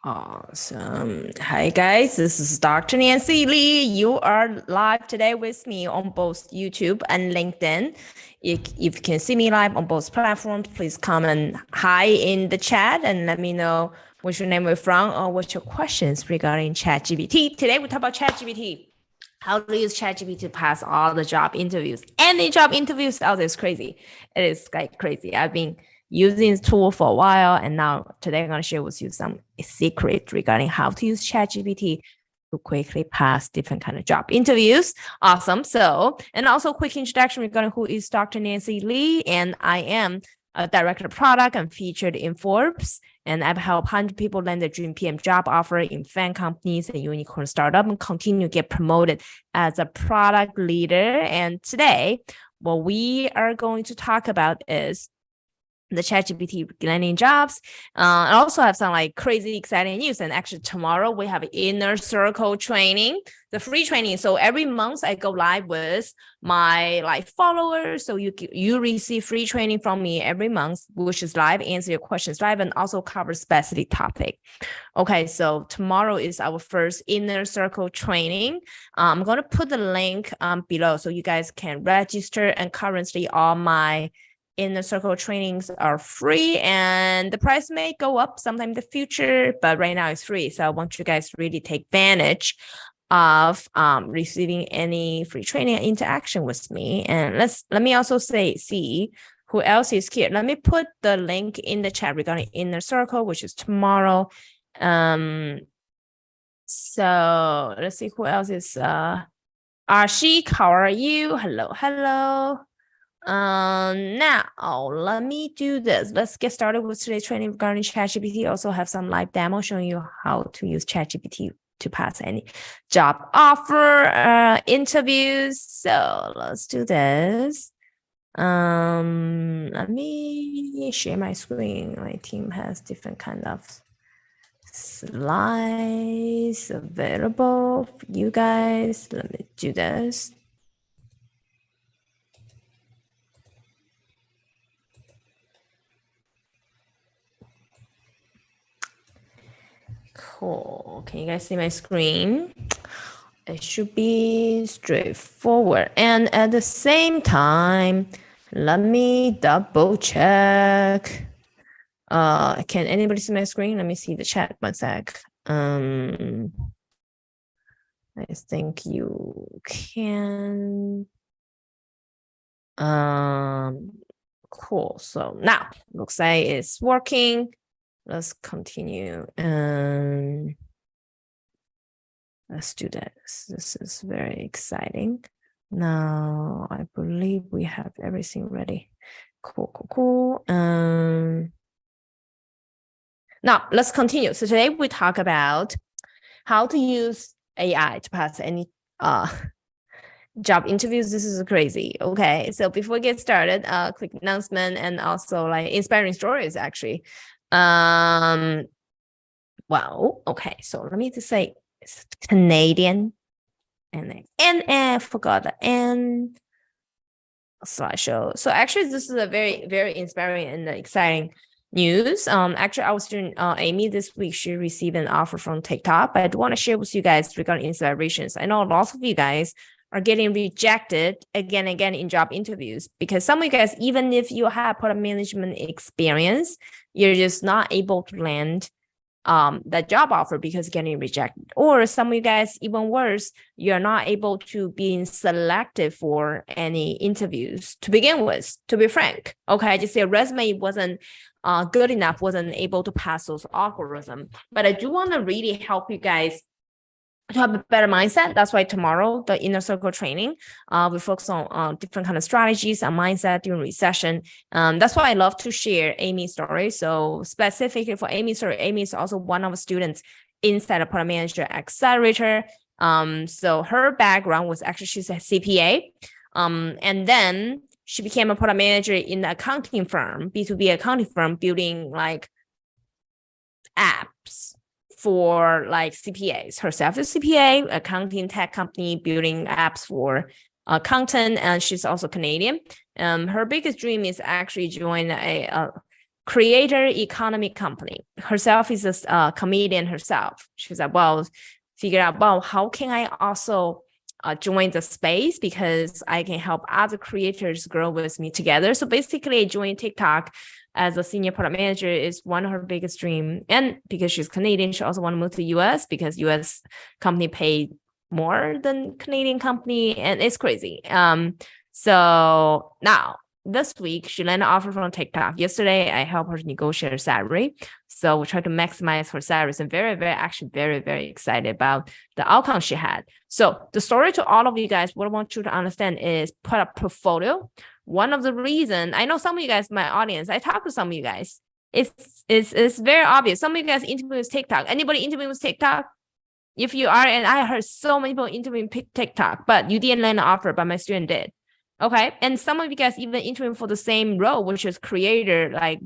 Awesome. Hi, guys. This is Dr. Nancy Lee. You are live today with me on both YouTube and LinkedIn. If you can see me live on both platforms, please comment hi in the chat and let me know what's your name, where you're from, or what's your questions regarding ChatGPT. Today, we talk about ChatGPT. How to use ChatGPT to pass all the job interviews. Any job interviews out there is crazy. It is like crazy. I've been using this tool for a while, and now today I'm going to share with you some secret regarding how to use ChatGPT to quickly pass different kind of job interviews. Awesome. So, and also quick introduction regarding who is Dr. Nancy Lee, and I am a director of product and featured in Forbes, and I've helped 100 people land their dream PM job offer in FAANG companies and unicorn startup and continue to get promoted as a product leader. And today, what we are going to talk about is the ChatGPT landing jobs. I also have some like crazy exciting news. And actually tomorrow we have inner circle training, the free training. So every month I go live with my like followers. So you receive free training from me every month, which is live, answer your questions live, and also cover specific topic. Okay, so tomorrow is our first inner circle training. I'm going to put the link below so you guys can register, and currently all my inner circle trainings are free, and the price may go up sometime in the future, but right now it's free. So I want you guys to really take advantage of receiving any free training and interaction with me. And let me also see who else is here. Let me put the link in the chat regarding inner circle, which is tomorrow. So let's see who else is Ashik. How are you? Hello. Now let me do this. Let's get started with today's training regarding ChatGPT. Also have some live demo showing you how to use ChatGPT to pass any job offer interviews. So let's do this. Let me share my screen. My team has different kind of slides available for you guys. Let me do this. Cool. Can you guys see my screen? It should be straightforward. And at the same time, let me double check. Can anybody see my screen? Let me see the chat one sec. I think you can. Cool. So now looks like it's working. Let's continue and let's do this. This is very exciting. Now I believe we have everything ready. Cool. Now let's continue. So today we talk about how to use AI to pass any job interviews. This is crazy. Okay, so before we get started, quick announcement and also like inspiring stories actually. Well, okay, so let me just say it's Canadian and I forgot the N slideshow. So actually this is a very, very inspiring and exciting news. Actually our student Amy this week, she received an offer from TikTok, but I do want to share with you guys regarding inspirations. I know lots of you guys are getting rejected again and again in job interviews because some of you guys, even if you have product management experience, you're just not able to land that job offer because getting rejected. Or some of you guys, even worse, you're not able to be selected for any interviews to begin with, to be frank. Okay, just your resume wasn't good enough, wasn't able to pass those algorithms. But I do want to really help you guys to have a better mindset. That's why tomorrow, the inner circle training, we focus on different kind of strategies and mindset during recession. That's why I love to share Amy's story. So specifically for Amy's story, Amy is also one of the students inside the product manager accelerator. So her background was actually, she's a CPA. And then she became a product manager in the accounting firm, B2B accounting firm, building like apps for like CPAs. Herself is CPA, accounting tech company, building apps for content, and she's also Canadian. Her biggest dream is actually join a creator economy company. Herself is a comedian herself. She's like, well, figure out, well, how can I also join the space because I can help other creators grow with me together. So basically, joining TikTok as a senior product manager is one of her biggest dream. And because she's Canadian, she also want to move to the US because US company pay more than Canadian company, and it's crazy. So now this week she landed an offer from TikTok. Yesterday I helped her negotiate her salary. So we try to maximize her salaries, and very, very excited about the outcome she had. So the story to all of you guys, what I want you to understand is product portfolio. One of the reasons, I know some of you guys, my audience, I talk to some of you guys, it's very obvious. Some of you guys interview with TikTok. Anybody interviewing with TikTok? If you are, and I heard so many people interviewing TikTok, but you didn't land an offer, but my student did. Okay. And some of you guys even interviewing for the same role, which is creator, like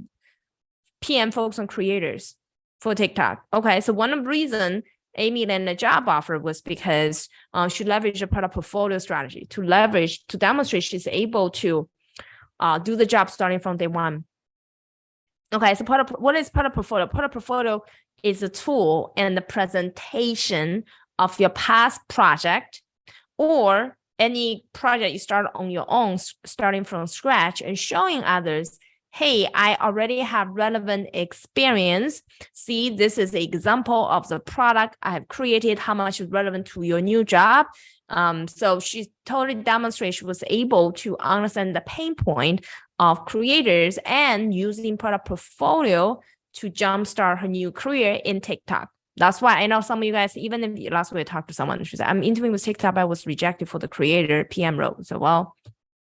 PM focus on creators for TikTok. Okay. So one of the reasons Amy landed a job offer was because she leveraged a product portfolio strategy to demonstrate she's able to do the job starting from day one. Okay, so what is product portfolio? Product portfolio is a tool and the presentation of your past project or any project you start on your own, starting from scratch and showing others, hey, I already have relevant experience. See, this is an example of the product I have created, how much is relevant to your new job. So she totally demonstrated she was able to understand the pain point of creators and using product portfolio to jumpstart her new career in TikTok. That's why I know some of you guys, even if last week I talked to someone, she said, I'm interviewing with TikTok, I was rejected for the creator PM role. So, well,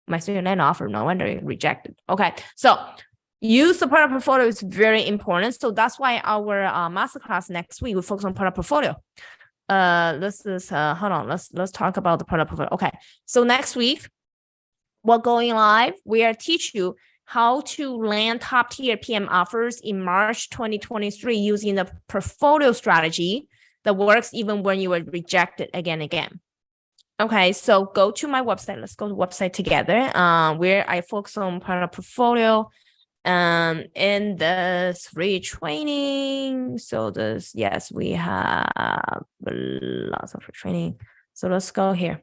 my student land offer, no wonder rejected. Okay, so use the product portfolio is very important. So that's why our masterclass next week, we focus on product portfolio. Hold on, let's talk about the product portfolio. Okay, so next week, we're going live. We are teach you how to land top tier PM offers in March 2023 using the portfolio strategy that works even when you were rejected again and again. Okay, so go to my website. Let's go to the website together, where I focus on product portfolio in this free training. So this, yes, we have lots of free training. So let's go here.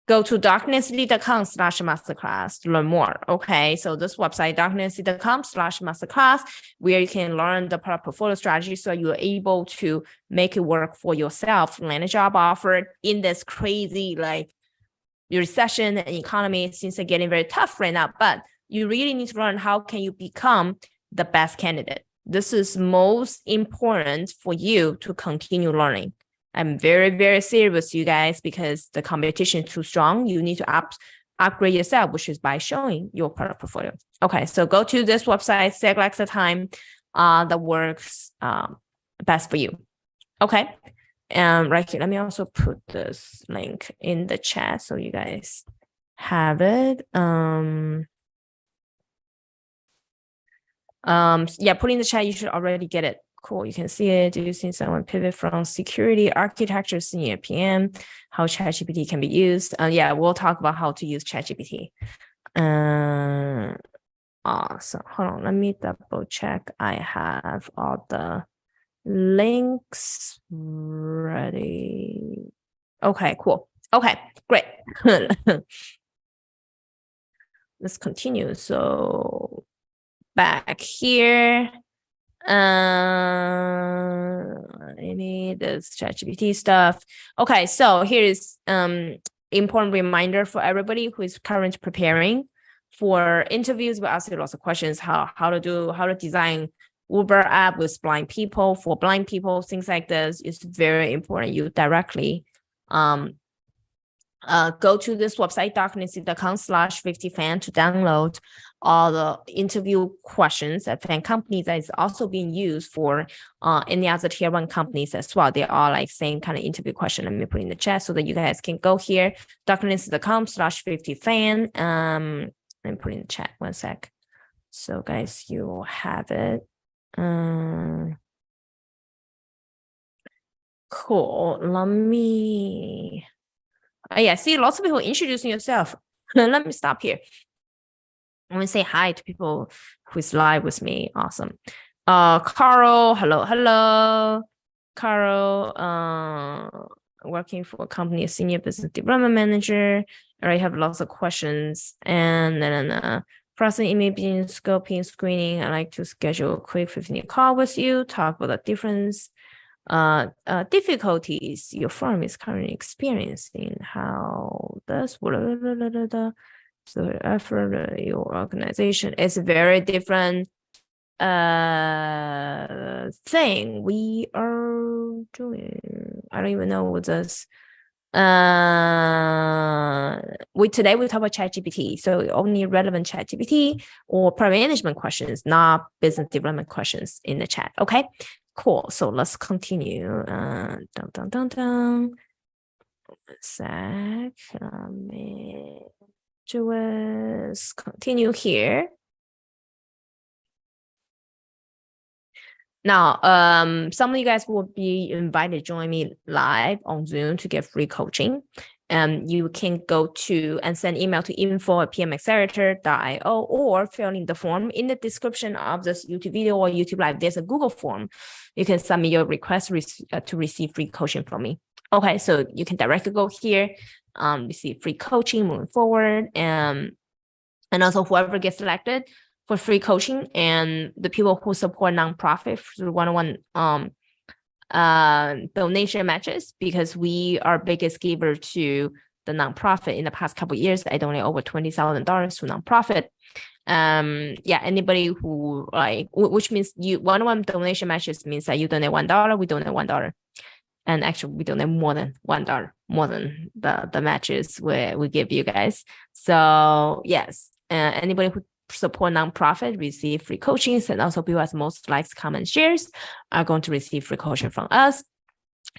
Go to darknesscity.com/masterclass to learn more. Okay, so this website, darknesscity.com/masterclass, where you can learn the product portfolio strategy so you're able to make it work for yourself, land a job offer in this crazy like recession and economy. Since they're getting very tough right now, but you really need to learn how can you become the best candidate. This is most important for you to continue learning. I'm very, very serious with you guys because the competition is too strong. You need to upgrade yourself, which is by showing your product portfolio. Okay, so go to this website, select the time that works best for you. Okay, right here, let me also put this link in the chat so you guys have it. Yeah, put in the chat, you should already get it. Cool, you can see it. Do you see someone pivot from security architecture senior PM, how ChatGPT can be used? Yeah, we'll talk about how to use ChatGPT. Awesome. Hold on, let me double check. I have all the links ready. Okay, cool. Okay, great. Let's continue. So back here. Maybe this ChatGPT stuff. Okay, so here is important reminder for everybody who is currently preparing for interviews. We ask you lots of questions: how to design Uber app with blind people, for blind people, things like this is very important. You directly go to this website, drnancy.com/50FAANG, to download all the interview questions at FAANG companies that is also being used for any other tier 1 companies as well. They are like same kind of interview question. Let me put in the chat so that you guys can go here, drnancy.com/50FAANG. Let me put in the chat 1 sec. So guys, you have it. Cool. Let me. Yeah, see, lots of people introducing yourself. Let me stop here. I want to say hi to people who's live with me. Awesome. Carl, hello. Carl, working for a company, a senior business development manager. I already have lots of questions. And then processing imaging, scoping, screening. I like to schedule a quick 15-minute call with you, talk about the difference difficulties your firm is currently experiencing, how does so effort your organization is a very different thing we are doing. I don't even know what this today we talk about ChatGPT, so only relevant ChatGPT or product management questions, not business development questions in the chat. Okay, cool. So let's continue. One sec. Let me just continue here. Now, some of you guys will be invited to join me live on Zoom to get free coaching. You can go to and send email to info@pmaccelerator.io or fill in the form in the description of this YouTube video or YouTube live. There's a Google form. You can submit your request to receive free coaching from me. Okay, so you can directly go here, receive free coaching moving forward, and also whoever gets selected for free coaching, and the people who support nonprofit through one-on-one donation matches, because we are biggest giver to the nonprofit. In the past couple of years, I donated over $20,000 to nonprofit. Yeah, anybody who like, which means you one-on-one donation matches means that you donate $1, we donate $1. And actually, we donate more than $1, more than the matches we give you guys. So yes, anybody who support nonprofit receive free coachings, and also people with most likes, comments, shares are going to receive free coaching from us.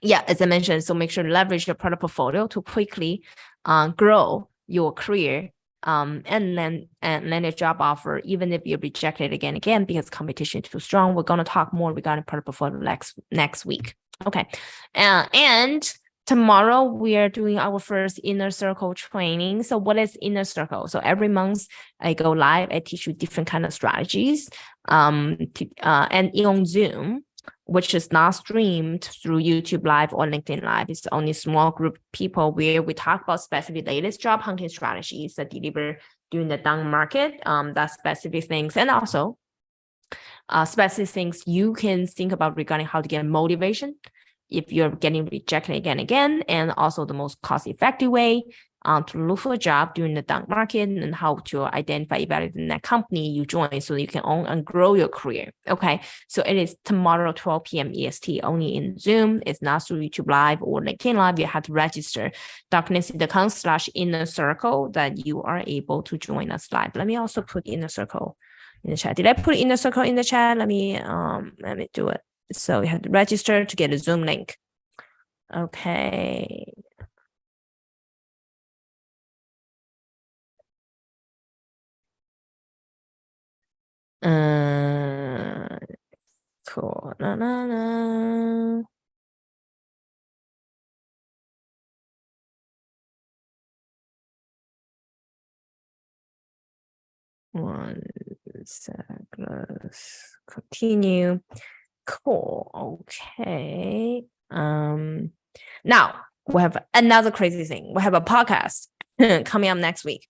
Yeah, as I mentioned, so make sure to leverage your product portfolio to quickly grow your career and land a job offer, even if you're rejected again, because competition is too strong. We're going to talk more regarding product portfolio next week. Okay, and tomorrow we are doing our first inner circle training. So what is inner circle? So every month I go live, I teach you different kind of strategies, and on Zoom, which is not streamed through YouTube Live or LinkedIn Live. It's only small group people where we talk about specific latest job hunting strategies that deliver during the down market, that specific things, and also specific things you can think about regarding how to get motivation if you're getting rejected again, and also the most cost-effective way to look for a job during the down market, and how to identify, evaluate the next company you join so you can own and grow your career. Okay, so it is tomorrow, 12 p.m. EST, only in Zoom. It's not through YouTube Live or LinkedIn Live. You have to register drnancy.com/inner circle that you are able to join us live. Let me also put inner circle in the chat. Did I put inner circle in the chat? Let me do it. So you have to register to get a Zoom link. Okay. Cool. One sec, let's continue. Cool. Okay. Now we have another crazy thing. We have a podcast coming up next week.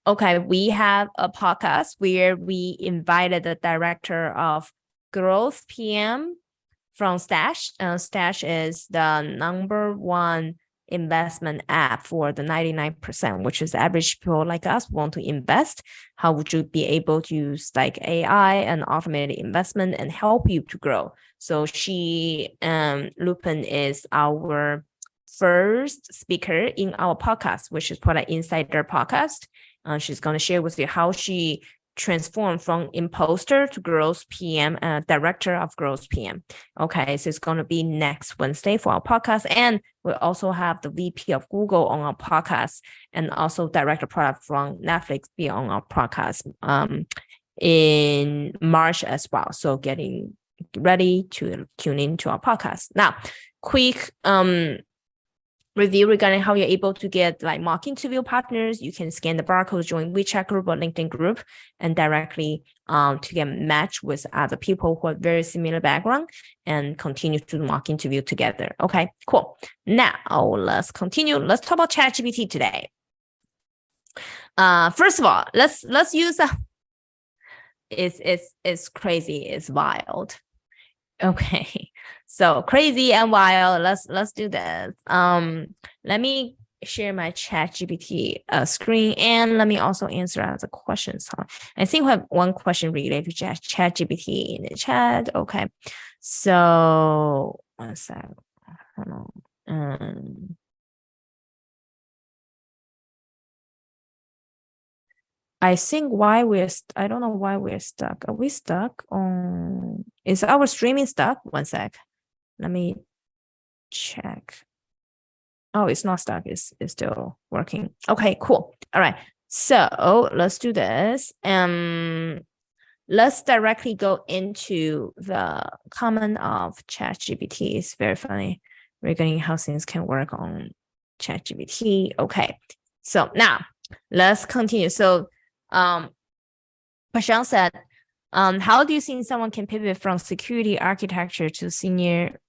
Okay, we have a podcast where we invited the director of growth PM from Stash. Stash is the #1 investment app for the 99%, which is average people like us want to invest. How would you be able to use like AI and automated investment and help you to grow? So Lupin is our first speaker in our podcast, which is Product Insider podcast. She's going to share with you how she transformed from imposter to growth PM, director of growth PM. Okay, so it's going to be next Wednesday for our podcast. And we also have the VP of Google on our podcast and also director product from Netflix be on our podcast in March as well. So getting ready to tune into our podcast. Now, quick review regarding how you're able to get like mock interview partners. You can scan the barcode, join WeChat group or LinkedIn group, and directly to get matched with other people who have very similar background and continue to mock interview together. Okay, cool. Now let's continue. Let's talk about ChatGPT today. First of all, let's use it's crazy, it's wild. Okay, so crazy and wild. Let's do this. Let me share my ChatGPT screen, and let me also answer other questions. I think we have one question related to ChatGPT in the chat. Okay, so one sec. Hold on. I think I don't know why we're stuck. Are we stuck on, is our streaming stuck? One sec. Let me check. Oh, it's not stuck. It's still working. Okay, cool. All right. So let's do this. Let's directly go into the comment of ChatGPT. It's very funny regarding how things can work on ChatGPT. Okay. So now let's continue. So Prashant said, how do you think someone can pivot from security architecture to senior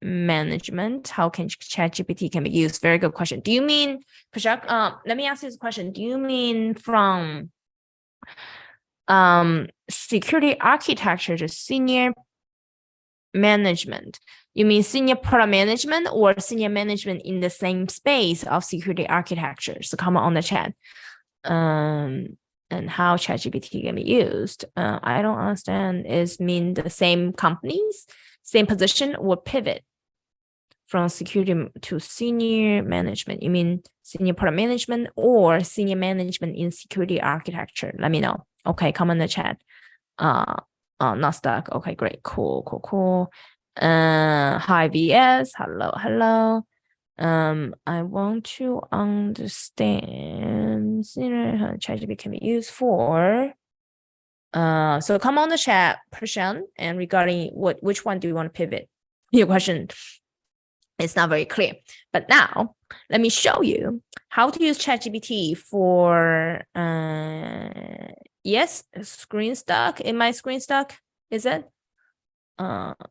management? How can ChatGPT can be used? Very good question. Do you mean, Prashant, let me ask you this question. Do you mean from security architecture to senior management? You mean senior product management or senior management in the same space of security architecture? So comment on the chat. And how ChatGPT can be used. I don't understand. Is mean the same companies, same position, or pivot from security to senior management? You mean senior product management or senior management in security architecture? Let me know. Okay, comment in the chat. Not stuck. Okay, great. Cool. Hi VS. Hello. I want to understand how ChatGPT can be used for. So come on the chat, Prashant, and regarding which one do you want to pivot? Your question is not very clear. But now let me show you how to use ChatGPT for yes, screen stuck. Is my screen stuck? Is it?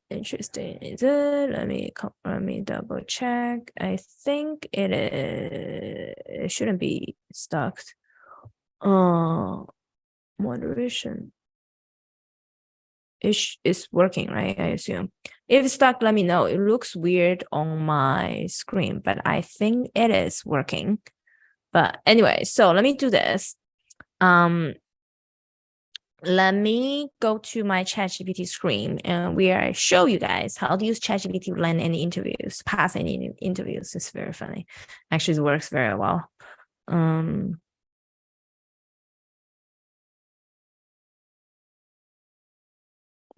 Interesting. Is it? Let me double check. I think it is. It shouldn't be stuck. Moderation. It's working, right? I assume. If it's stuck, let me know. It looks weird on my screen, but I think it is working. But anyway, so let me do this. Let me go to my ChatGPT screen and where I show you guys how to use ChatGPT to land any interviews, pass any interviews. It's very funny. Actually, it works very well.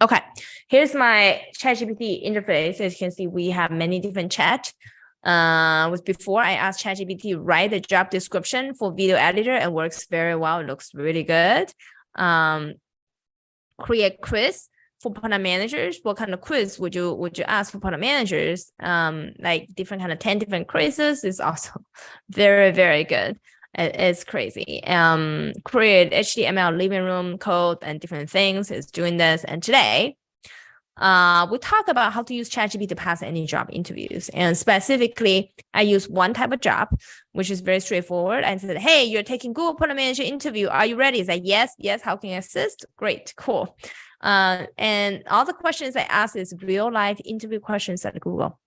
Okay, here's my ChatGPT interface. As you can see, we have many different chat. Before I asked ChatGPT write the job description for video editor, and works very well. It looks really good. Create quiz for product managers. What kind of quiz would you ask for product managers? Like different kind of 10 different quizzes is also very, very good. It's crazy. Create HTML living room code and different things. It's doing this. And today, we talk about how to use ChatGPT to pass any job interviews. And specifically, I use one type of job, which is very straightforward. I said, hey, you're taking Google Product Manager interview. Are you ready? It's like, yes. How can I assist? Great, cool. And all the questions I ask is real life interview questions at Google.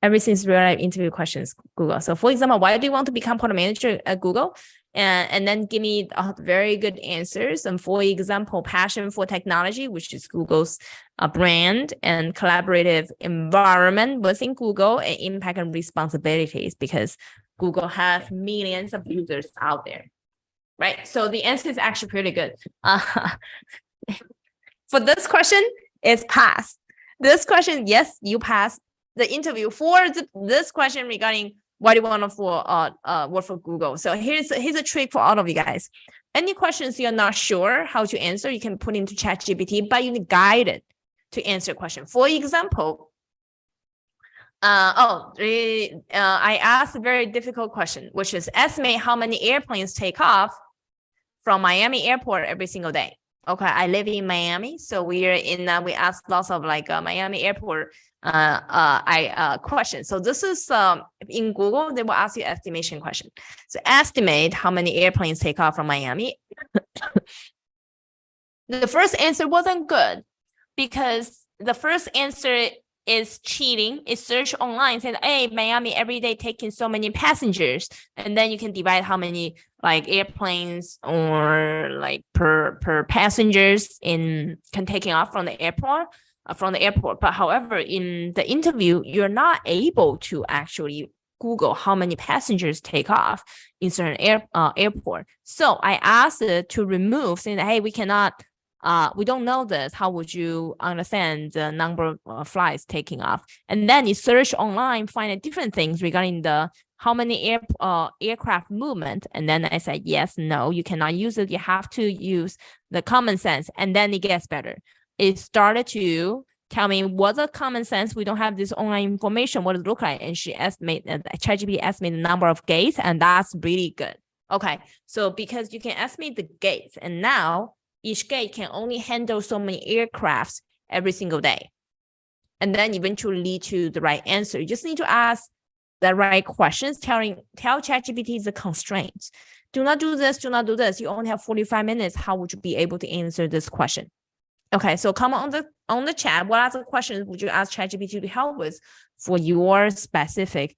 Everything's real life interview questions, Google. So for example, why do you want to become product manager at Google? And then give me very good answers. And for example, passion for technology, which is Google's brand, and collaborative environment within Google, and impact and responsibilities, because Google has millions of users out there, right? So the answer is actually pretty good. For this question, it's passed. This question, yes, you passed the interview for this question regarding why do you want to work for Google. So here's a trick for all of you guys. Any questions you're not sure how to answer, you can put into ChatGPT, but you need guided to answer a question. For example, I asked a very difficult question, which is estimate how many airplanes take off from Miami airport every single day. Okay, I live in Miami, so we asked lots of like Miami airport questions. So this is in Google, they will ask you estimation question. So estimate how many airplanes take off from Miami. The first answer wasn't good because the first answer is cheating. It searched online, said, hey, Miami every day taking so many passengers, and then you can divide how many like airplanes or like per passengers can taking off from the airport. But however, in the interview, you're not able to actually Google how many passengers take off in certain airport. So I asked it to remove, saying that, hey, we cannot. We don't know this. How would you understand the number of flights taking off? And then you search online, find different things regarding the how many aircraft movement. And then I said, yes, no, you cannot use it. You have to use the common sense. And then it gets better. It started to tell me what's the common sense. We don't have this online information. What does it look like? And she estimated, ChatGPT estimated the number of gates, and that's really good. Okay, so because you can estimate the gates, and now each gate can only handle so many aircrafts every single day, and then eventually lead to the right answer. You just need to ask the right questions, tell ChatGPT the constraints. Do not do this, do not do this. You only have 45 minutes. How would you be able to answer this question? Okay, so comment on the chat. What other questions would you ask ChatGPT to help with for your specific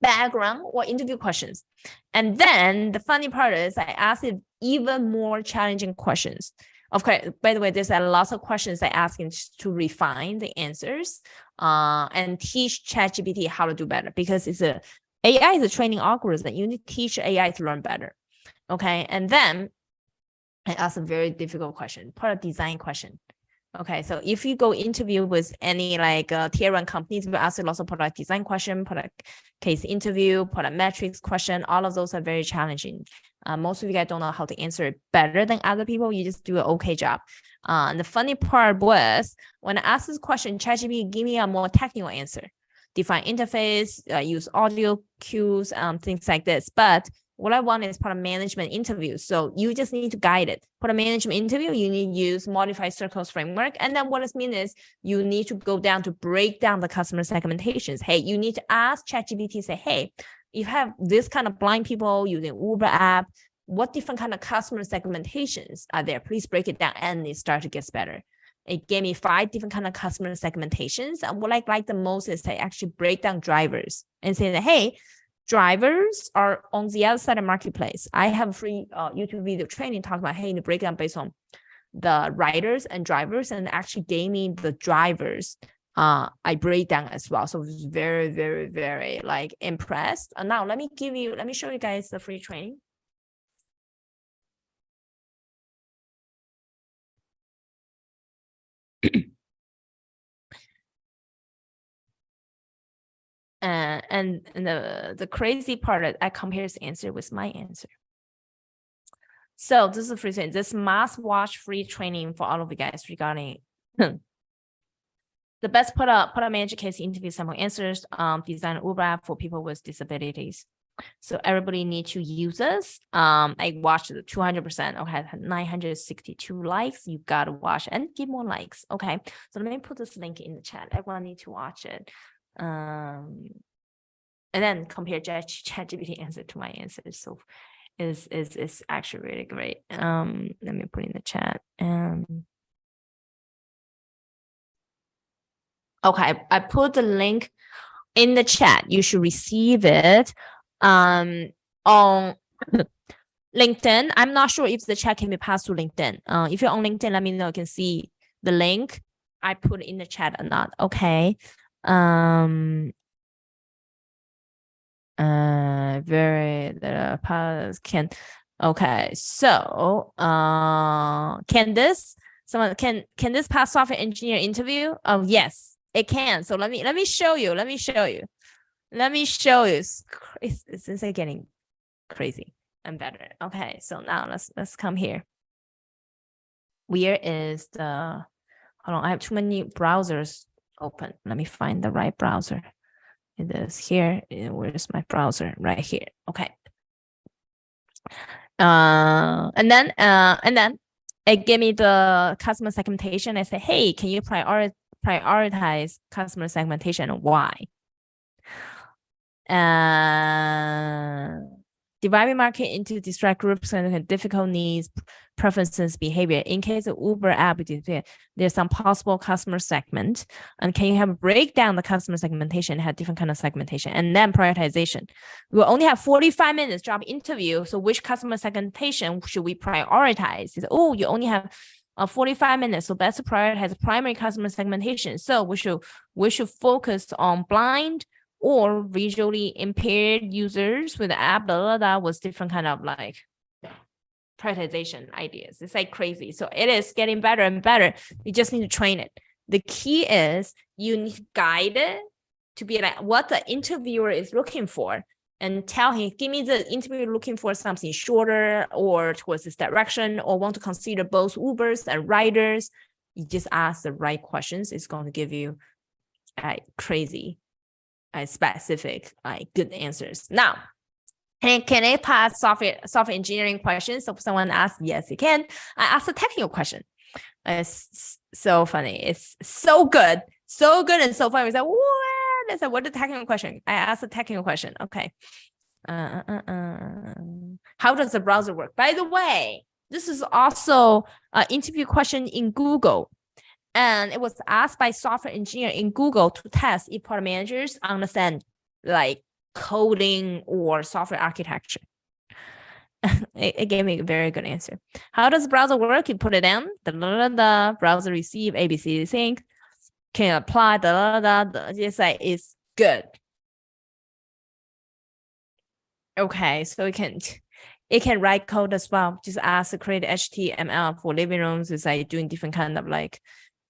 background or interview questions? And then the funny part is I asked it even more challenging questions. Okay, by the way, there's a lot of questions I ask him to refine the answers and teach ChatGPT how to do better, because AI is a training algorithm. You need to teach AI to learn better. Okay, and then I asked a very difficult question, product design question. Okay, so if you go interview with any like tier 1 companies, we ask lots of product design question, product case interview, product metrics question. All of those are very challenging. Most of you guys don't know how to answer it better than other people. You just do an okay job. And the funny part was when I asked this question, ChatGPT gave me a more technical answer. Define interface, use audio cues, things like this. But what I want is product management interview. So you just need to guide it. Product management interview, you need to use modified circles framework. And then what it means is you need to go down to break down the customer segmentations. Hey, you need to ask ChatGPT, say, hey, you have this kind of blind people using Uber app, what different kind of customer segmentations are there? Please break it down. And it started to get better. It gave me 5 different kind of customer segmentations. And what I like the most is I actually break down drivers and say that, hey, drivers are on the other side of marketplace. I have a free YouTube video training talking about, hey, the breakdown based on the riders and drivers, and actually gave me the drivers. I break down as well. So I was very, very, very like impressed. And now let me show you guys the free training. And the crazy part is I compare his answer with my answer. So this is a free training. This must watch free training for all of you guys regarding the best product manager case interview sample answers, design Uber app for people with disabilities. So everybody needs to use this. I watched it 200%. Okay, 962 likes. You gotta watch and give more likes. Okay, so let me put this link in the chat. Everyone need to watch it. And then compare ChatGPT answer to my answer. So is actually really great. Let me put in the chat. Okay, I put the link in the chat. You should receive it on LinkedIn. I'm not sure if the chat can be passed to LinkedIn. If you're on LinkedIn, let me know. You can see the link I put in the chat or not. Okay. Okay. So, can this pass software engineer interview? Oh, yes, it can. So let me show you. It's getting crazy and better. Okay. So now let's come here. Where is the, hold on, I have too many browsers open. Let me find the right browser. It is here. Where's my browser? Right here. Okay. And then it gave me the customer segmentation. I say, hey, can you prioritize customer segmentation and why? Dividing market into distract groups and difficult needs, preferences, behavior. In case of Uber app, there's some possible customer segment. And can you have a breakdown the customer segmentation, have different kind of segmentation, and then prioritization. We will only have 45 minutes job interview. So which customer segmentation should we prioritize? Oh, you only have 45 minutes. So best to prioritize primary customer segmentation. So we should focus on blind or visually impaired users with the app, was different kind of like prioritization ideas. It's like crazy. So it is getting better and better. You just need to train it. The key is you need to guide it to be like what the interviewer is looking for and tell him, give me the interviewer looking for something shorter or towards this direction or want to consider both Ubers and riders. You just ask the right questions. It's going to give you crazy specific good answers. Now, can it pass software engineering questions? So if someone asks, yes, it can. I asked a technical question. It's so funny. It's so good and so funny. We said, what? I said, what is the technical question? I asked a technical question. Okay. How does the browser work? By the way, this is also an interview question in Google. And it was asked by software engineer in Google to test if product managers understand like coding or software architecture. It gave me a very good answer. How does the browser work? You put it in, the browser receive ABC sync, can apply, just like it's good. Okay, so it can write code as well. Just ask to create HTML for living rooms. It's like doing different kind of like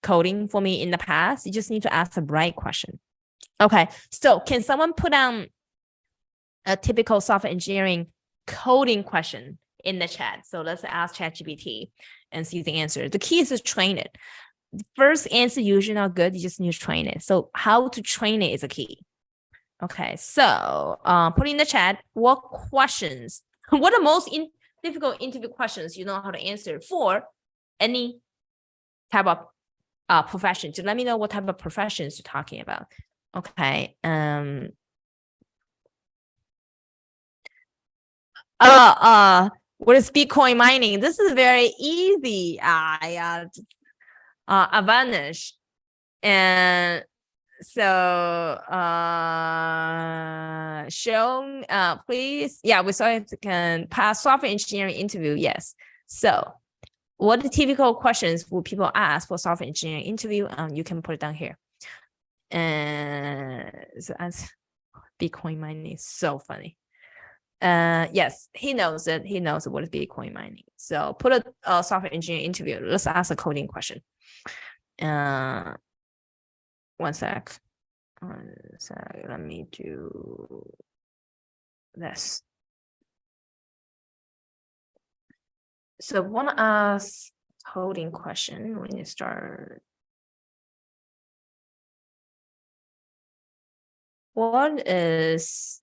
coding for me in the past. You just need to ask the right question. Okay, so can someone put down a typical software engineering coding question in the chat? So let's ask ChatGPT and see the answer. The key is to train it. The first answer usually not good. You just need to train it. So how to train it is a key. Okay, so put in the chat what questions, what are most difficult interview questions you know how to answer for any type of profession. Just let me know what type of professions you're talking about. Okay. What is Bitcoin mining? This is very easy. Advantage. And so show please. Yeah, we saw it can pass software engineering interview. Yes. So what the typical questions will people ask for software engineering interview? You can put it down here. And so as Bitcoin mining is so funny. Yes, he knows it. He knows what is Bitcoin mining. So put a software engineering interview. Let's ask a coding question. One sec. Let me do this. So want to ask coding question when you start. What is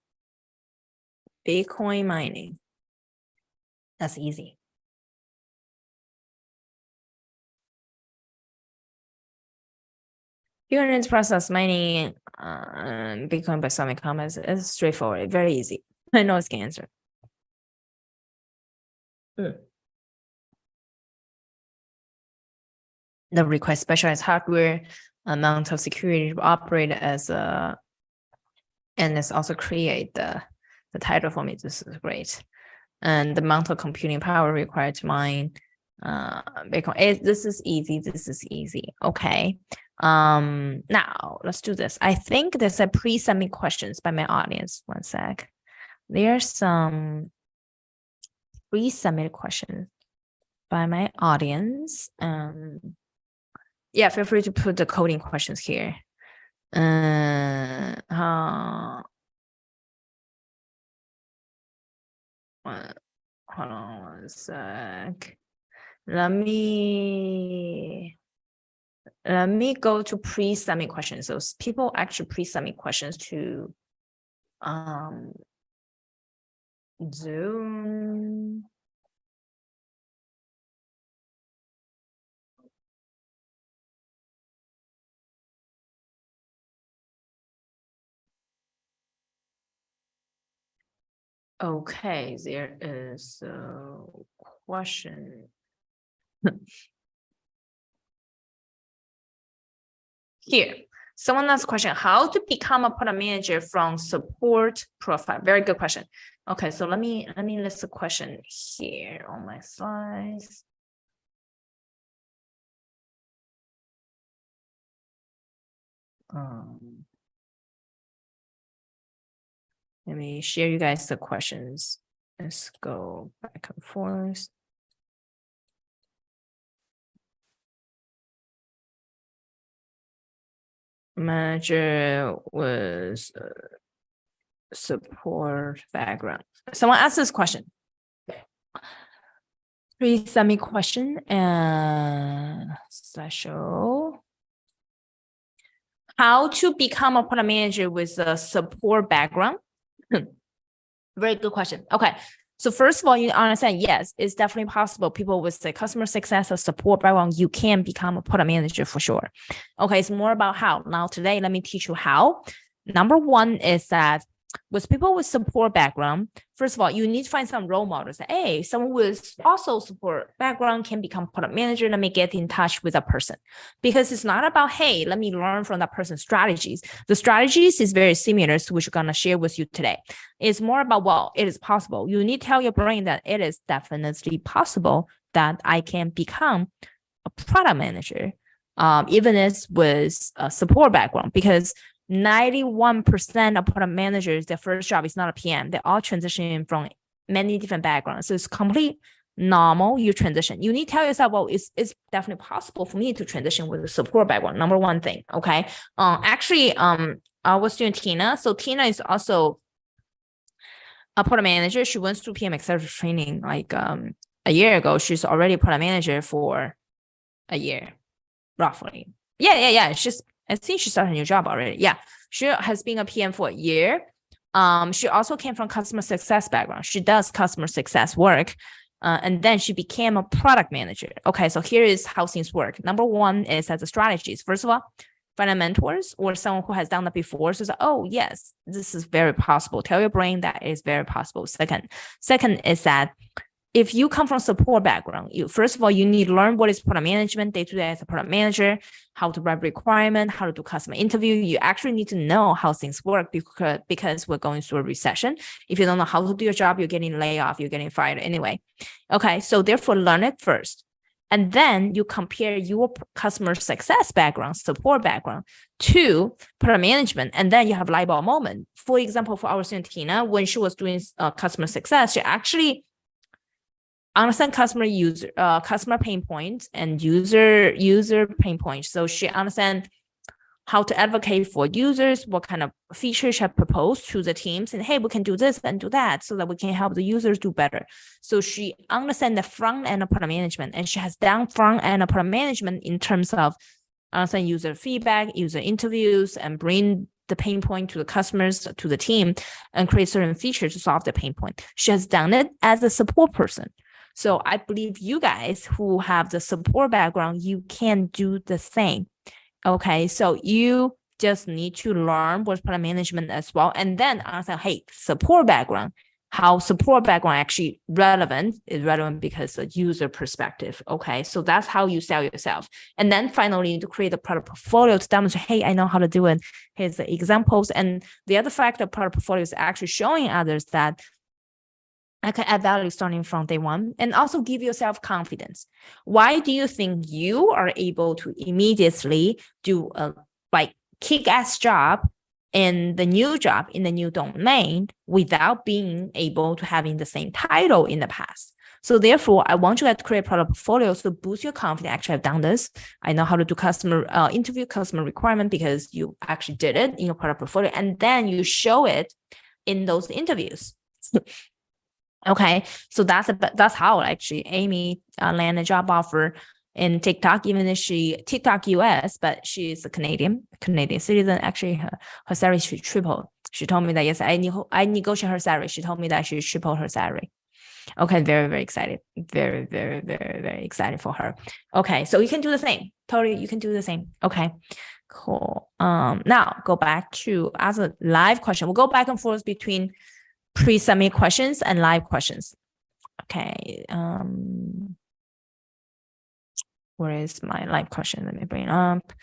Bitcoin mining? That's easy. Bitcoin process mining Bitcoin by solving comments is straightforward, very easy. I know it's can answer. The request specialized hardware, amount of security to operate as a And let's also create the title for me. This is great. And the amount of computing power required to mine Bitcoin. This is easy. This is easy. Okay. Now let's do this. I think there's a pre-submit questions by my audience. One sec. There's some pre-submitted questions by my audience. Yeah, feel free to put the coding questions here. Hold on one sec. Let me go to pre-submit questions. So people actually pre-submit questions to Zoom. Okay, there is a question. Here, someone asked a question, how to become a product manager from support profile? Very good question. Okay, so let me list the question here on my slides. Let me share you guys the questions. Let's go back and forth. Manager with support background. Someone asked this question. Please send me question and special. How to become a product manager with a support background? Very good question. Okay. So first of all, you understand, yes, it's definitely possible. People with the customer success or support background, you can become a product manager for sure. Okay, it's more about how. Now today, let me teach you how. Number one is that with people with support background, first of all, you need to find some role models. Hey, someone with also support background can become product manager. Let me get in touch with that person. Because it's not about, hey, let me learn from that person's strategies. The strategies is very similar to which we're going to share with you today. It's more about, well, it is possible. You need to tell your brain that it is definitely possible that I can become a product manager, even if it's with a support background, because 91% of product managers, their first job is not a PM. They're all transitioning from many different backgrounds. So it's complete normal. You transition. You need to tell yourself, well, it's definitely possible for me to transition with a support background. Number one thing. Okay. Actually, I was doing Tina. So Tina is also a product manager. She went through PM executive training like a year ago. She's already a product manager for a year, roughly. Yeah. I think she started a new job already. Yeah, she has been a PM for a year. She also came from customer success background. She does customer success work. And then she became a product manager. Okay, so here is how things work. Number one is as a strategies. First of all, find a mentors or someone who has done that before. So, oh, yes, this is very possible. Tell your brain that it is very possible. Second is that if you come from support background, first of all, you need to learn what is product management day-to-day as a product manager, how to write requirement, how to do customer interview. You actually need to know how things work because we're going through a recession. If you don't know how to do your job, you're getting laid off, you're getting fired anyway. Okay, so therefore learn it first. And then you compare your customer success background, support background to product management. And then you have light bulb moment. For example, for our student Tina, when she was doing customer success, she actually understand customer pain points and user pain points. So she understand how to advocate for users, what kind of features she proposed to the teams, and hey, we can do this and do that so that we can help the users do better. So she understand the front end of product management, and she has done front end of product management in terms of understand user feedback, user interviews, and bring the pain point to the customers, to the team, and create certain features to solve the pain point. She has done it as a support person. So I believe you guys who have the support background, you can do the same. Okay, so you just need to learn what's product management as well. And then I say, hey, support background how support background actually relevant is relevant because the user perspective. Okay, so that's how you sell yourself. And then finally, you need to create a product portfolio to demonstrate, hey, I know how to do it. Here's the examples. And the other factor of product portfolio is actually showing others that I can add value starting from day one, and also give yourself confidence. Why do you think you are able to immediately do a like kick-ass job in the new job in the new domain without being able to having the same title in the past? So therefore, I want you to create product portfolios to boost your confidence. Actually, I've done this. I know how to do customer interview, customer requirement, because you actually did it in your product portfolio, and then you show it in those interviews. Okay, so that's how actually Amy landed a job offer in TikTok, even if TikTok US, but she's a Canadian citizen. Actually, her salary should triple. She told me that, yes, I negotiate her salary. She told me that she triple her salary. Okay, very, very excited. Very, very, very, very excited for her. Okay, so you can do the same. Totally, you can do the same. Okay, cool. Now go back to as a live question. We'll go back and forth between pre-submit questions and live questions. Okay. Where is my live question? Let me bring it up.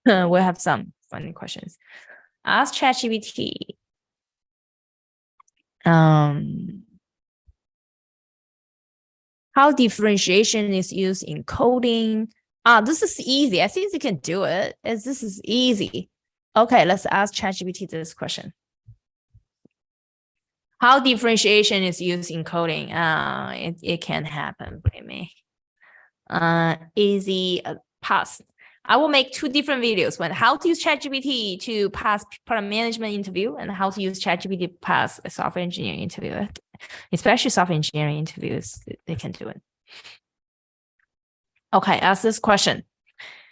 We have some funny questions. Ask ChatGPT. How differentiation is used in coding. This is easy. I think you can do it. This is easy. Okay, let's ask ChatGPT this question. How differentiation is used in coding? It can happen, believe me. Easy pass. I will make 2 different videos. One, how to use ChatGPT to pass product management interview, and how to use ChatGPT to pass a software engineering interview. Especially software engineering interviews, they can do it. Okay, ask this question.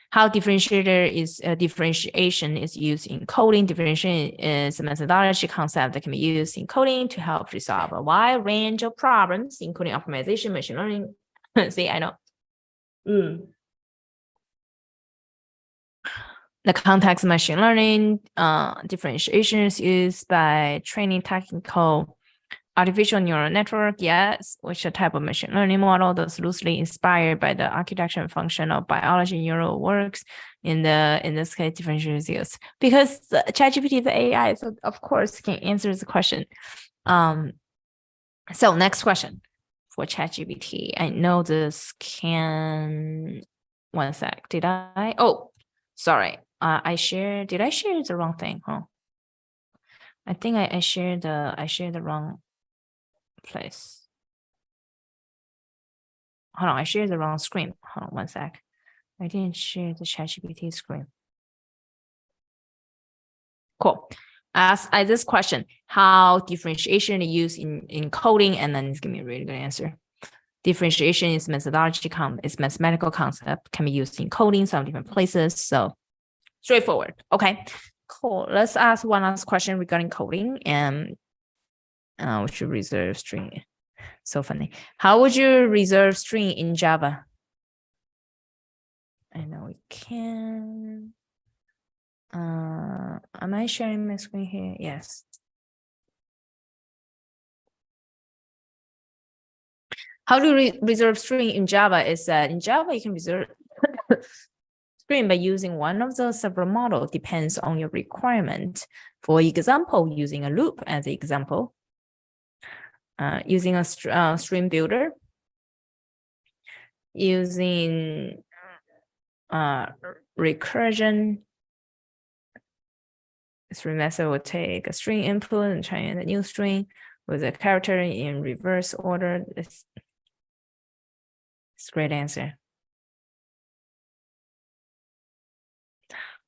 How differentiation is used in coding. Differentiation is a methodology concept that can be used in coding to help resolve a wide range of problems, including optimization, machine learning. See, I know. The context of machine learning, differentiation is used by training technical artificial neural network, yes, which is a type of machine learning model that's loosely inspired by the architecture and function of biology neural works. In this case, differentiation is used because ChatGPT is AI, so of course can answer the question. So next question for ChatGPT. I know this can. One sec. Did I? Oh, sorry. Did I share the wrong thing? Huh? I think I shared the wrong place. Hold on, I shared the wrong screen. Hold on one sec. I didn't share the ChatGPT screen. Cool. Ask this question: how differentiation is used in coding, and then it's gonna be a really good answer. Differentiation is methodology it's mathematical concept, can be used in coding, some different places. So straightforward. Okay, cool. Let's ask one last question regarding coding, and we should reserve string. So funny. How would you reserve string in Java? I know we can. Am I sharing my screen here? Yes. How do you reserve string in Java? Is that in Java you can reserve string by using one of the several models, depends on your requirement. For example, using a loop as an example, using a string builder, using recursion. String method will take a string input and train a new string with a character in reverse order. It's a great answer.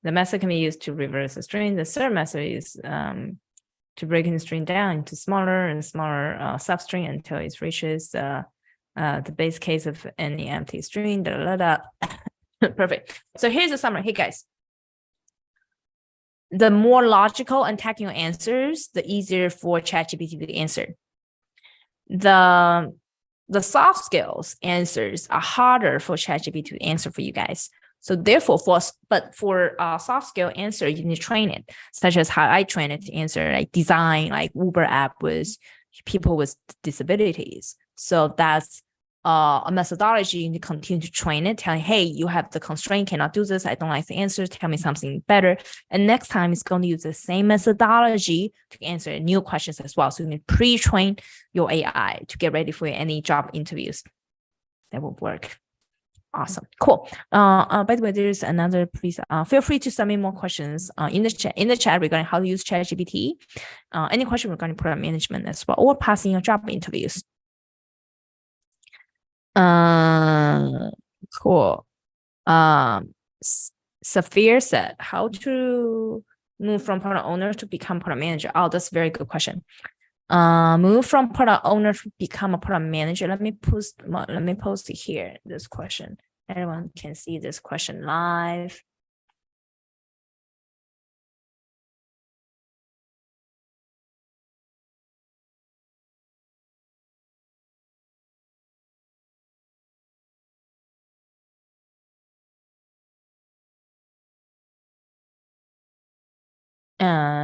The method can be used to reverse a string. The third method is to break the string down into smaller and smaller substring until it reaches the base case of any empty string. Perfect. So here's the summary. Hey guys, the more logical and technical answers, the easier for ChatGPT to answer. The soft skills answers are harder for ChatGPT to answer for you guys. So therefore, for soft skill answer, you need to train it, such as how I train it to answer like design, like Uber app with people with disabilities. So that's a methodology. You need to continue to train it, telling, hey, you have the constraint, cannot do this. I don't like the answer. Tell me something better. And next time it's going to use the same methodology to answer new questions as well. So you need to pre-train your AI to get ready for any job interviews. That will work. Awesome. Cool. By the way, there's another, please feel free to submit more questions in the chat regarding how to use ChatGPT. Any question regarding product management as well, or passing your job interviews. Cool. Safir said, how to move from product owner to become product manager? Oh, that's a very good question. Move from product owner to become a product manager. Let me post it here, this question. Everyone can see this question live.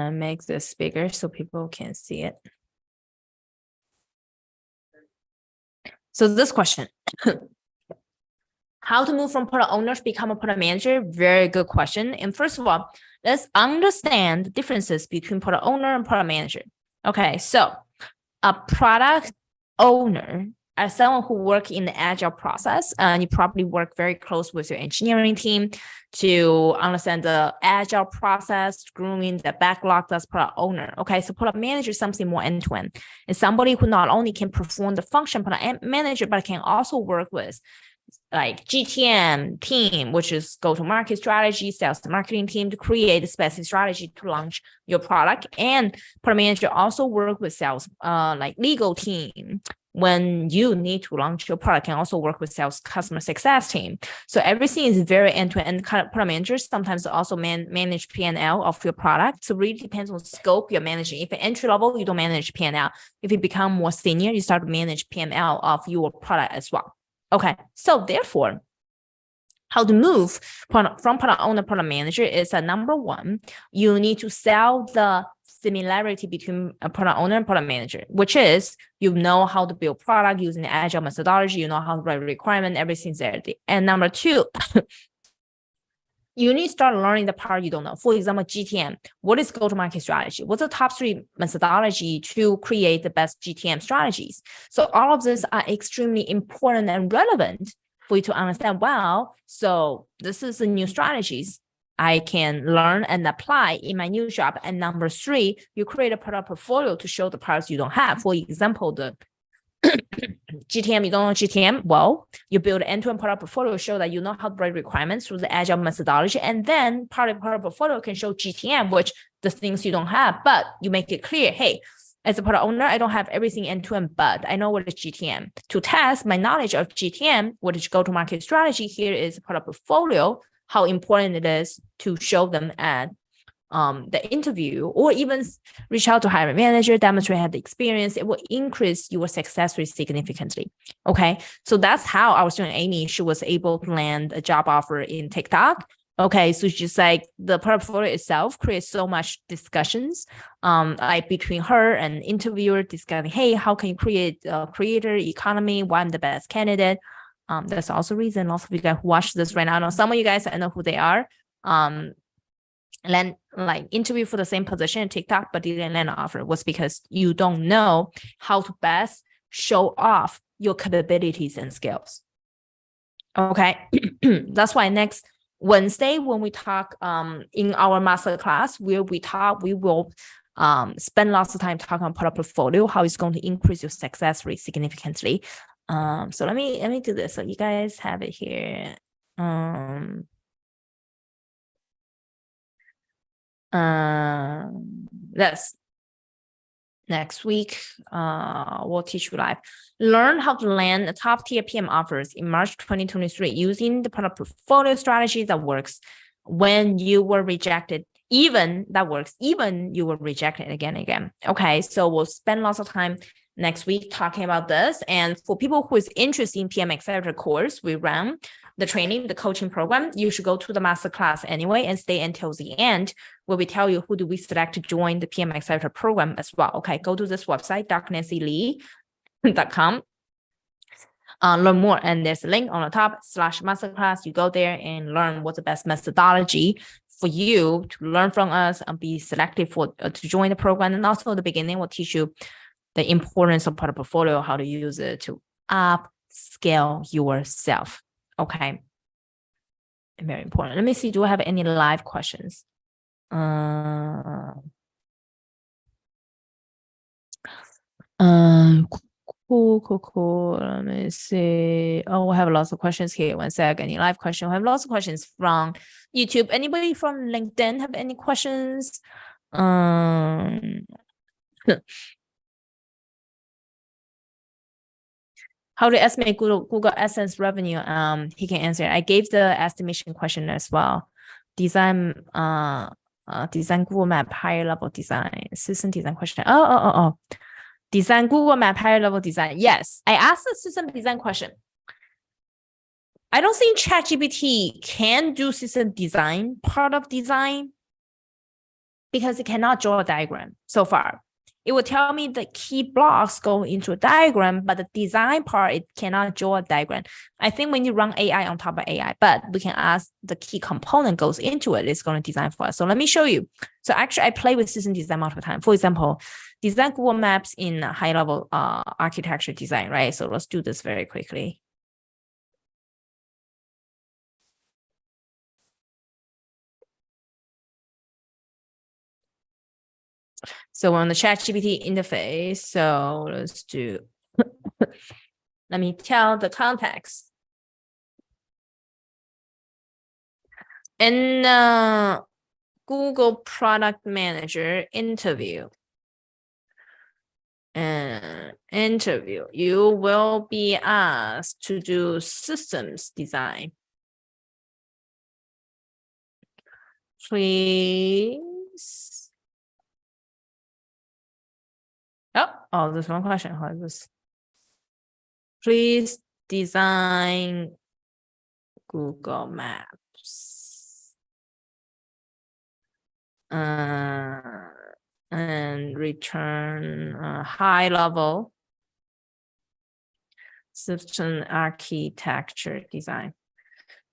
Make this bigger so people can see it. So this question, how to move from product owner to become a product manager? Very good question. And first of all, let's understand the differences between product owner and product manager. Okay, so a product owner, as someone who works in the agile process, and you probably work very close with your engineering team to understand the agile process, grooming the backlog. That's product owner. Okay, so product manager is something more end-to-end. It's somebody who not only can perform the function product manager, but can also work with like GTM team, which is go-to-market strategy, sales and marketing team to create a specific strategy to launch your product. And product manager also work with sales, like legal team. When you need to launch your product, can also work with sales customer success team. So everything is very end-to-end. Product managers sometimes also manage P&L of your product. So really depends on scope you're managing. If entry level, you don't manage P&L. If you become more senior, you start to manage P&L of your product as well. Okay, so therefore, how to move from product owner to product manager is number one, you need to sell the similarity between a product owner and product manager, which is you know how to build product using the agile methodology, you know how to write requirement, everything's there. And number two, you need to start learning the part you don't know. For example, GTM, what is go-to-market strategy? What's the top 3 methodology to create the best GTM strategies? So all of these are extremely important and relevant for you to understand, wow, so this is the new strategies I can learn and apply in my new job. And number 3, you create a product portfolio to show the parts you don't have. For example, the GTM, you don't know GTM, well, you build an end-to-end product portfolio, show that you know how to write requirements through the agile methodology, and then part of the product portfolio can show GTM, which the things you don't have, but you make it clear, hey, as a product owner, I don't have everything end-to-end, but I know what is GTM. To test my knowledge of GTM, what is go-to-market strategy, here is a product portfolio, how important it is to show them at the interview, or even reach out to hiring manager, demonstrate have the experience. It will increase your success rate significantly. Okay, so that's how our student Amy, she was able to land a job offer in TikTok. Okay, so just like the portfolio itself creates so much discussions, like between her and interviewer discussing, hey, how can you create a creator economy? Why I'm the best candidate? That's also a reason lots of you guys who watch this right now, I know some of you guys, I know who they are. Land like interview for the same position in TikTok, but didn't land an offer was because you don't know how to best show off your capabilities and skills. Okay, that's why next Wednesday when we talk in our master class, we will spend lots of time talking about product portfolio, how it's going to increase your success rate significantly. So let me do this so you guys have it here. That's next week. We'll teach you live. Learn how to land the top tier PM offers in March 2023 using the product portfolio strategy that works when you were rejected. Even you were rejected again and again. Okay, so we'll spend lots of time next week talking about this. And for people who is interested in PM Accelerator course we run, the training, the coaching program, you should go to the masterclass anyway and stay until the end, where we tell you who do we select to join the PMA Accelerator program as well. Okay, go to this website, drnancylee.com. Learn more, and there's a link on the top /masterclass. You go there and learn what's the best methodology for you to learn from us and be selected for to join the program. And also at the beginning, we'll teach you the importance of part of portfolio, how to use it to upscale yourself. Okay, very important. Let me see, do I have any live questions? Cool. Let me see. Oh, we have lots of questions here. One sec. Any live question? We have lots of questions from YouTube. Anybody from LinkedIn have any questions? How to estimate Google AdSense revenue? He can answer. I gave the estimation question as well. Design Google Map higher level design, system design question. Oh. Design Google Map higher level design. Yes, I asked the system design question. I don't think ChatGPT can do system design, part of design, because it cannot draw a diagram so far. It will tell me the key blocks go into a diagram, but the design part, it cannot draw a diagram. I think when you run AI on top of AI, but we can ask the key component goes into it, it's going to design for us. So let me show you. So actually, I play with system design multiple times. For example, design Google Maps in high level architecture design, right? So let's do this very quickly. So on the ChatGPT interface, so let's do, let me tell the context. In Google Product Manager interview, you will be asked to do systems design. Please. Oh, there's one question. How is this? Please design Google Maps. And return high level system architecture design.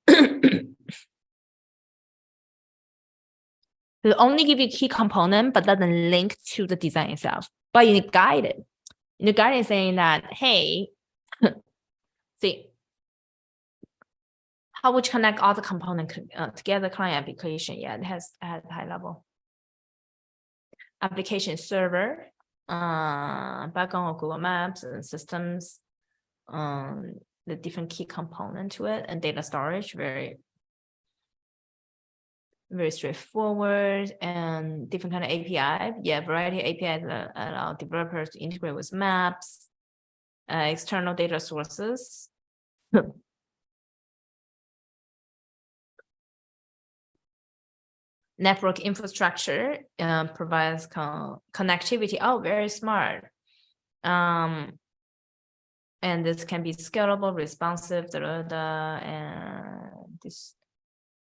It'll only give you key component, but doesn't link to the design itself. But you need guided. You need guided saying that, hey, see, how would you connect all the components together? Client application, yeah, it has high level. Application server, background of Google Maps and systems, the different key component to it, and data storage, very straightforward, and different kind of API. Yeah, variety of APIs that allow developers to integrate with maps, external data sources. Network infrastructure provides connectivity. Oh, very smart. And this can be scalable, responsive,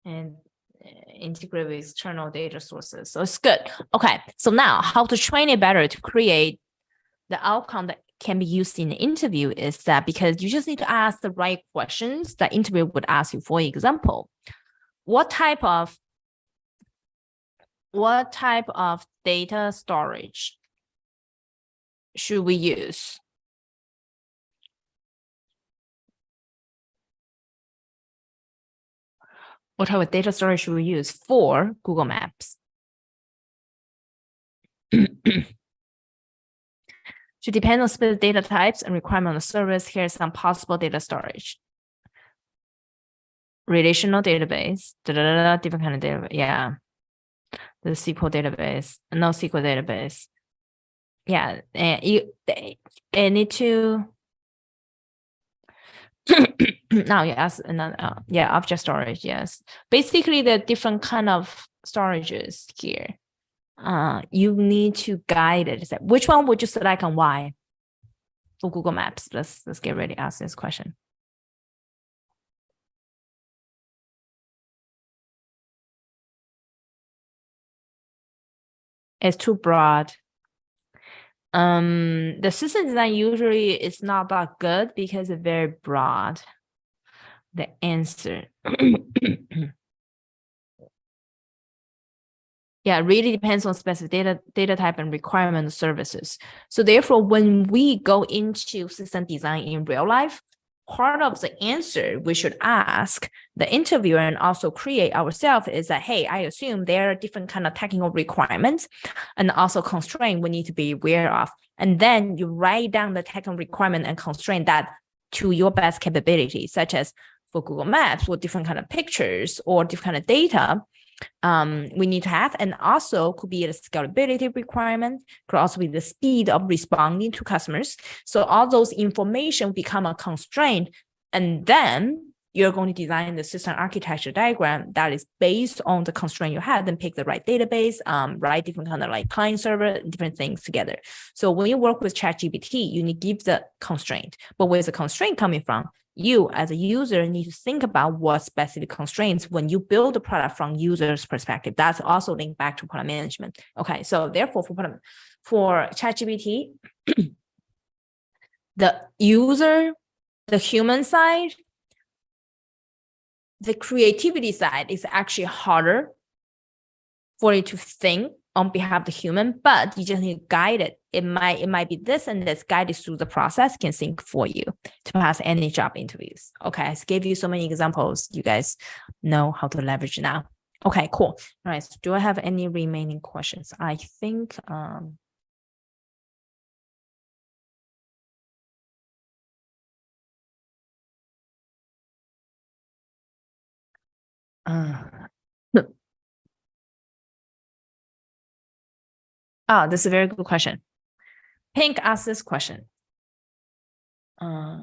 and integrate with external data sources. So it's good. Okay, so now how to train it better to create the outcome that can be used in the interview is that because you just need to ask the right questions that interviewer would ask you. For example, what type of data storage should we use? What type of data storage should we use for Google Maps? Should depend on specific data types and requirement of the service. Here's some possible data storage. Relational database, different kind of database. Yeah. The SQL database, no SQL database. Yeah, and they need to. Now you ask another, yeah, object storage. Yes, basically the different kind of storages here. You need to guide it. Which one would you select and why? For Google Maps, let's get ready to ask this question. It's too broad. The system design usually is not that good because it's very broad. The answer. Yeah, it really depends on specific data type and requirement services. So therefore, when we go into system design in real life, part of the answer we should ask the interviewer and also create ourselves is that, hey, I assume there are different kind of technical requirements and also constraint we need to be aware of. And then you write down the technical requirement and constraint that to your best capability, such as for Google Maps with different kind of pictures or different kind of data we need to have, and also could be the scalability requirement, could also be the speed of responding to customers. So all those information become a constraint, and then you're going to design the system architecture diagram that is based on the constraint you have, then pick the right database, write different kind of like client server, different things together. So when you work with ChatGPT, you need to give the constraint, but where's the constraint coming from? You as a user need to think about what specific constraints when you build the product from user's perspective. That's also linked back to product management. Okay, so therefore for ChatGPT, the user, the human side, the creativity side is actually harder for it to think on behalf of the human, but you just need to guide it. It might be this and this, guided through the process, can think for you to pass any job interviews. Okay, I gave you so many examples. You guys know how to leverage now. Okay, cool. All right, so do I have any remaining questions? I think this is a very good question. Pink asked this question. Let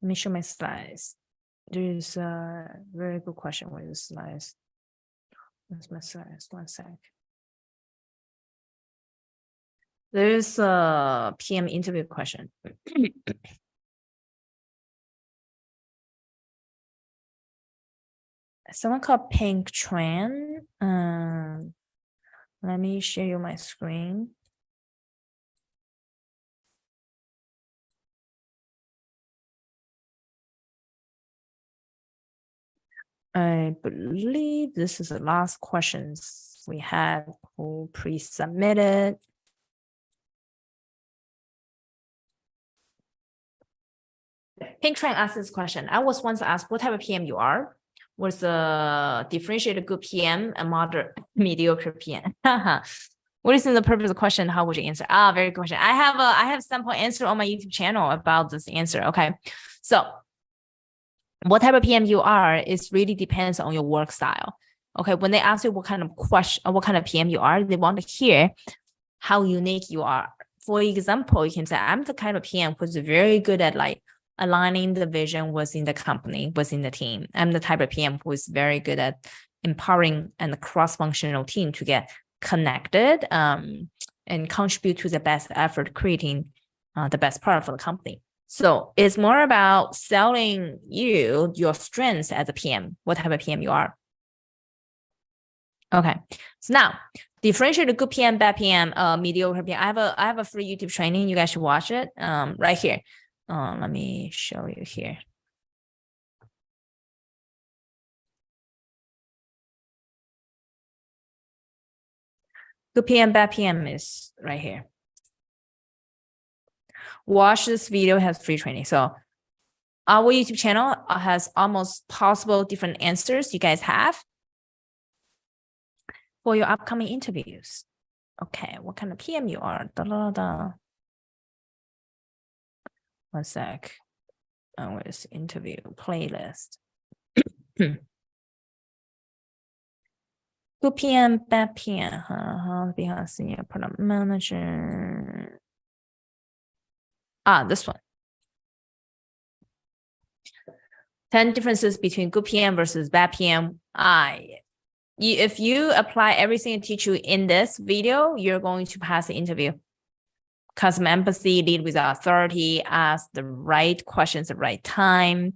me show my slides. There's a very good question with the slides. Where's my slides? One sec. There's a PM interview question. Someone called Pink Tran. Let me share you my screen. I believe this is the last questions we had who pre-submitted. Pink Tran asked this question. I was once asked what type of PM you are. Was a differentiated good PM and moderate mediocre PM. What is in the purpose of the question? How would you answer? Very good question. I have sample answer on my YouTube channel about this answer. Okay, so what type of PM you are is really depends on your work style. Okay, when they ask you what kind of question, what kind of PM you are, they want to hear how unique you are. For example, you can say I'm the kind of PM who's very good at like aligning the vision within the company, within the team. I'm the type of PM who is very good at empowering and the cross-functional team to get connected and contribute to the best effort, creating the best product for the company. So it's more about selling you your strengths as a PM, what type of PM you are. Okay, so now differentiate a good PM, bad PM, mediocre PM. I have a free YouTube training. You guys should watch it right here. Let me show you here. Good PM, bad PM is right here. Watch this video, has free training. So our YouTube channel has almost possible different answers you guys have for your upcoming interviews. Okay, what kind of PM you are? One sec. Where's interview playlist? Good PM, bad PM. Behind senior product manager. This one. 10 differences between good PM versus bad PM. If you apply everything I teach you in this video, you're going to pass the interview. Customer empathy, lead with authority, ask the right questions at the right time,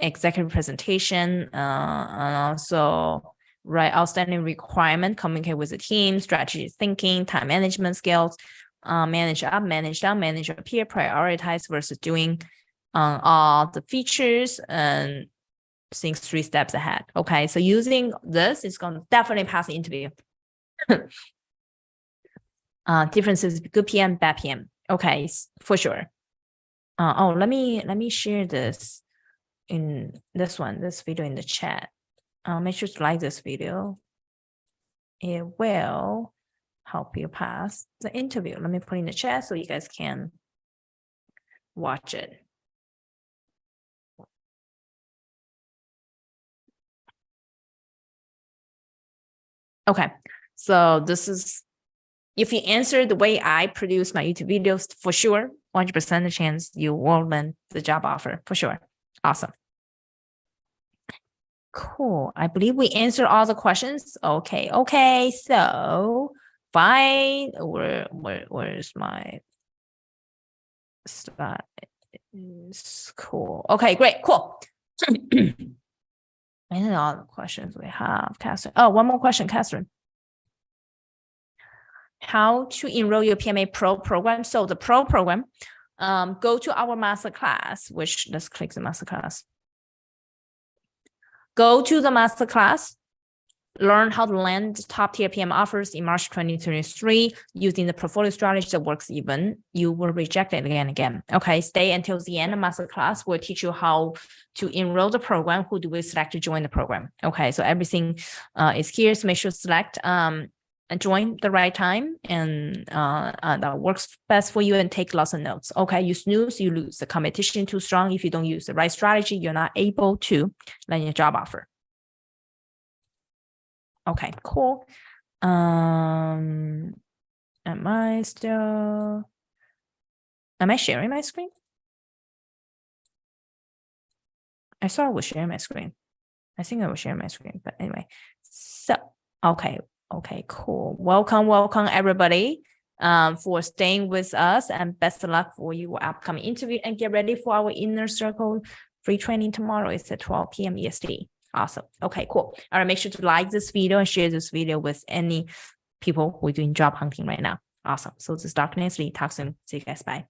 executive presentation, and also right? Outstanding requirement, communicate with the team, strategy thinking, time management skills, manage up, manage down, manage your peer, prioritize versus doing all the features and think 3 steps ahead. Okay, so using this is going to definitely pass the interview. Differences, good PM, bad PM. Okay, for sure. Let me share this in this video in the chat. Make sure to like this video. It will help you pass the interview. Let me put in the chat so you guys can watch it. Okay, so this is, if you answer the way I produce my YouTube videos, for sure, 100% chance you will land the job offer, for sure. Awesome. Cool. I believe we answered all the questions. Okay. So fine. Where's my slide? Cool. Okay, great. Cool. And all the questions we have, Catherine. Oh, one more question, Catherine. How to enroll your PMA Pro program? So the Pro program, go to our masterclass, which let's click the masterclass. Go to the masterclass, learn how to land top tier PM offers in March 2023 using the portfolio strategy that works even. You will reject it again and again. Okay, stay until the end of masterclass. We'll teach you how to enroll the program. Who do we select to join the program? Okay, so everything is here. So make sure to select and join the right time, and that works best for you, and take lots of notes. Okay, you snooze, you lose. The competition too strong. If you don't use the right strategy, you're not able to land your job offer. Okay, cool. Am I sharing my screen? I thought I was sharing my screen. I think I was sharing my screen, but anyway. So, okay, cool. Welcome everybody for staying with us, and best of luck for your upcoming interview, and get ready for our inner circle free training tomorrow. It's at 12 p.m. EST. Awesome. Okay, cool. All right, make sure to like this video and share this video with any people who are doing job hunting right now. Awesome. So this is Dr. Nancy Lee. Talk soon. See you guys. Bye.